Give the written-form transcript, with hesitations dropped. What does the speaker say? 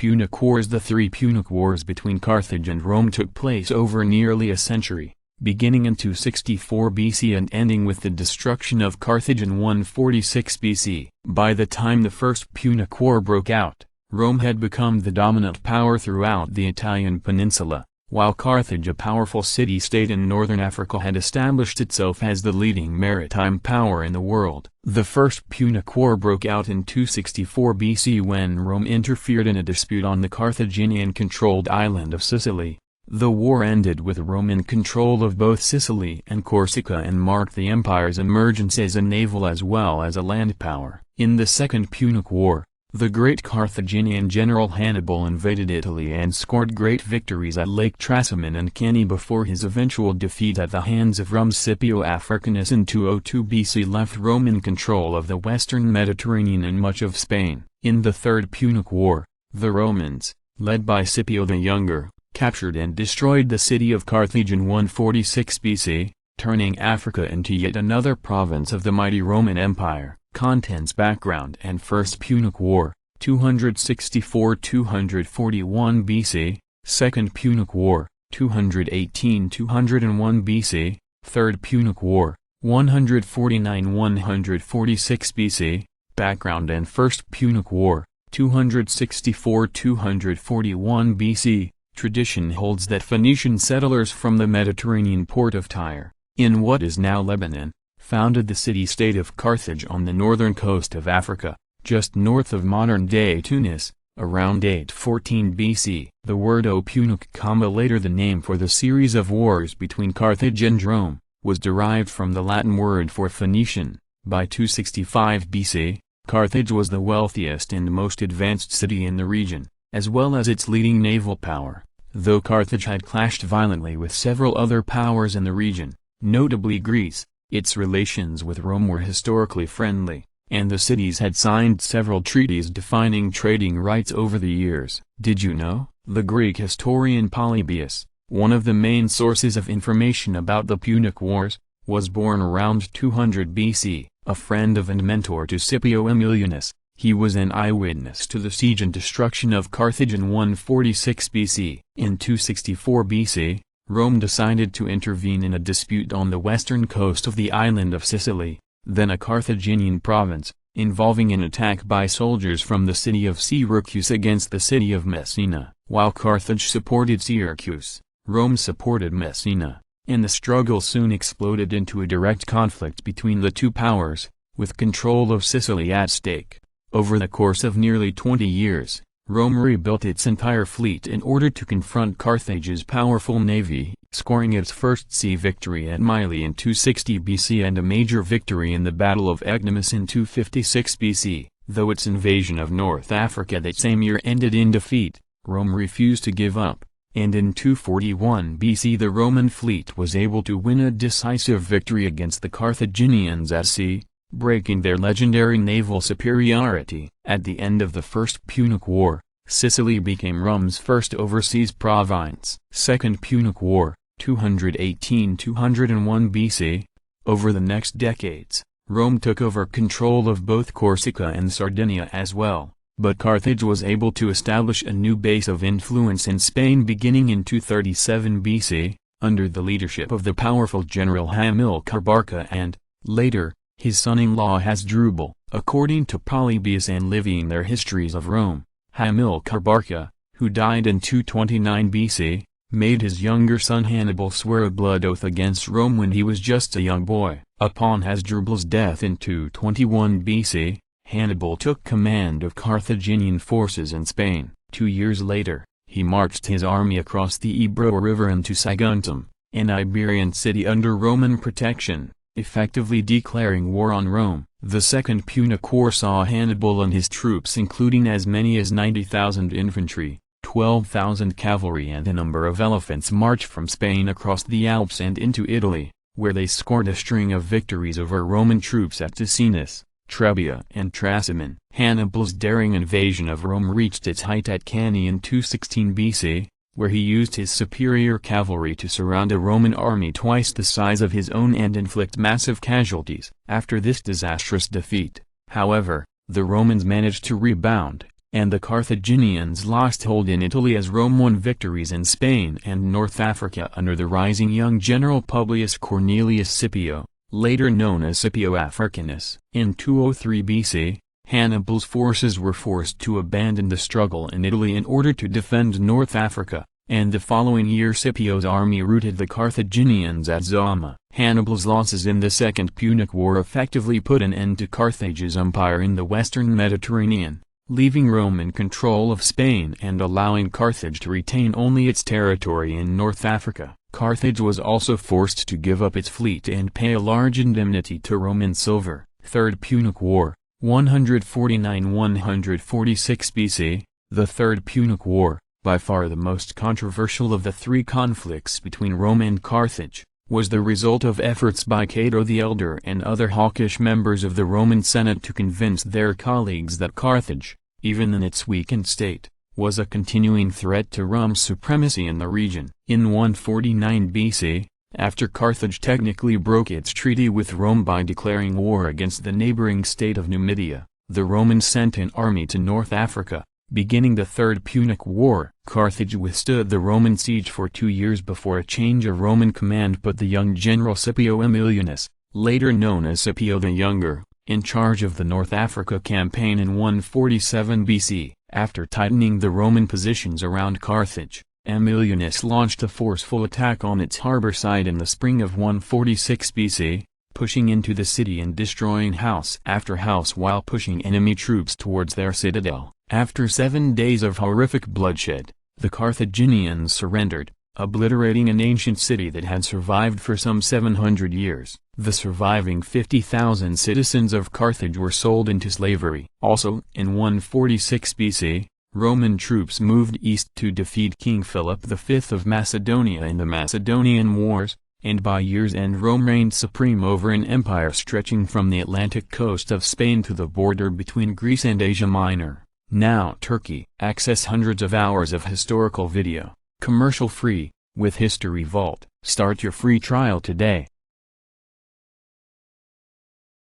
Punic Wars. The three Punic Wars between Carthage and Rome took place over nearly a century, beginning in 264 BC and ending with the destruction of Carthage in 146 BC. By the time the First Punic War broke out, Rome had become the dominant power throughout the Italian peninsula, while Carthage, a powerful city-state in northern Africa, had established itself as the leading maritime power in the world. The First Punic War broke out in 264 BC when Rome interfered in a dispute on the Carthaginian-controlled island of Sicily. The war ended with Rome in control of both Sicily and Corsica and marked the empire's emergence as a naval as well as a land power. In the Second Punic War, the great Carthaginian general Hannibal invaded Italy and scored great victories at Lake Trasimene and Cannae before his eventual defeat at the hands of Rome's Scipio Africanus in 202 BC left Rome in control of the western Mediterranean and much of Spain. In the Third Punic War, the Romans, led by Scipio the Younger, captured and destroyed the city of Carthage in 146 BC, turning Africa into yet another province of the mighty Roman Empire. Contents: background and First Punic War, 264–241 BC, Second Punic War, 218–201 BC, Third Punic War, 149–146 BC, background and First Punic War, 264–241 BC. Tradition holds that Phoenician settlers from the Mediterranean port of Tyre, in what is now Lebanon, founded the city-state of Carthage on the northern coast of Africa, just north of modern-day Tunis, around 814 BC. The word Punic, later the name for the series of wars between Carthage and Rome, was derived from the Latin word for Phoenician. By 265 BC, Carthage was the wealthiest and most advanced city in the region, as well as its leading naval power, though Carthage had clashed violently with several other powers in the region, notably Greece. Its relations with Rome were historically friendly, and the cities had signed several treaties defining trading rights over the years. Did you know? The Greek historian Polybius, one of the main sources of information about the Punic Wars, was born around 200 BC. A friend of and mentor to Scipio Aemilianus, he was an eyewitness to the siege and destruction of Carthage in 146 BC. In 264 BC, Rome decided to intervene in a dispute on the western coast of the island of Sicily, then a Carthaginian province, involving an attack by soldiers from the city of Syracuse against the city of Messina. While Carthage supported Syracuse, Rome supported Messina, and the struggle soon exploded into a direct conflict between the two powers, with control of Sicily at stake. Over the course of nearly 20 years, Rome rebuilt its entire fleet in order to confront Carthage's powerful navy, scoring its first sea victory at Mylae in 260 BC and a major victory in the Battle of Egnemus in 256 BC. Though its invasion of North Africa that same year ended in defeat, Rome refused to give up, and in 241 BC the Roman fleet was able to win a decisive victory against the Carthaginians at sea, breaking their legendary naval superiority. At the end of the First Punic War, Sicily became Rome's first overseas province. Second Punic War, 218–201 BC. Over the next decades, Rome took over control of both Corsica and Sardinia as well, but Carthage was able to establish a new base of influence in Spain beginning in 237 BC, under the leadership of the powerful general Hamilcar Barca and, later, his son-in-law Hasdrubal. According to Polybius and Livy in their histories of Rome, Hamilcar Barca, who died in 229 BC, made his younger son Hannibal swear a blood oath against Rome when he was just a young boy. Upon Hasdrubal's death in 221 BC, Hannibal took command of Carthaginian forces in Spain. 2 years later, he marched his army across the Ebro River into Saguntum, an Iberian city under Roman protection, effectively declaring war on Rome. The Second Punic War saw Hannibal and his troops, including as many as 90,000 infantry, 12,000 cavalry and a number of elephants, march from Spain across the Alps and into Italy, where they scored a string of victories over Roman troops at Ticinus, Trebia and Trasimene. Hannibal's daring invasion of Rome reached its height at Cannae in 216 BC, where he used his superior cavalry to surround a Roman army twice the size of his own and inflict massive casualties. After this disastrous defeat, however, the Romans managed to rebound, and the Carthaginians lost hold in Italy as Rome won victories in Spain and North Africa under the rising young general Publius Cornelius Scipio, later known as Scipio Africanus. In 203 BC, Hannibal's forces were forced to abandon the struggle in Italy in order to defend North Africa, and the following year Scipio's army routed the Carthaginians at Zama. Hannibal's losses in the Second Punic War effectively put an end to Carthage's empire in the western Mediterranean, leaving Rome in control of Spain and allowing Carthage to retain only its territory in North Africa. Carthage was also forced to give up its fleet and pay a large indemnity to Rome in silver. Third Punic War, 149–146 BC. The Third Punic War, by far the most controversial of the three conflicts between Rome and Carthage, was the result of efforts by Cato the Elder and other hawkish members of the Roman Senate to convince their colleagues that Carthage, even in its weakened state, was a continuing threat to Rome's supremacy in the region. In 149 BC, after Carthage technically broke its treaty with Rome by declaring war against the neighboring state of Numidia, the Romans sent an army to North Africa, beginning the Third Punic War. Carthage withstood the Roman siege for 2 years before a change of Roman command put the young general Scipio Aemilianus, later known as Scipio the Younger, in charge of the North Africa campaign in 147 BC. After tightening the Roman positions around Carthage, Aemilianus launched a forceful attack on its harbor side in the spring of 146 BC, pushing into the city and destroying house after house while pushing enemy troops towards their citadel. After 7 days of horrific bloodshed, the Carthaginians surrendered, obliterating an ancient city that had survived for some 700 years. The surviving 50,000 citizens of Carthage were sold into slavery. Also, in 146 BC, Roman troops moved east to defeat King Philip V of Macedonia in the Macedonian Wars, and by year's end Rome reigned supreme over an empire stretching from the Atlantic coast of Spain to the border between Greece and Asia Minor, now Turkey. Access hundreds of hours of historical video, commercial-free, with History Vault. Start your free trial today.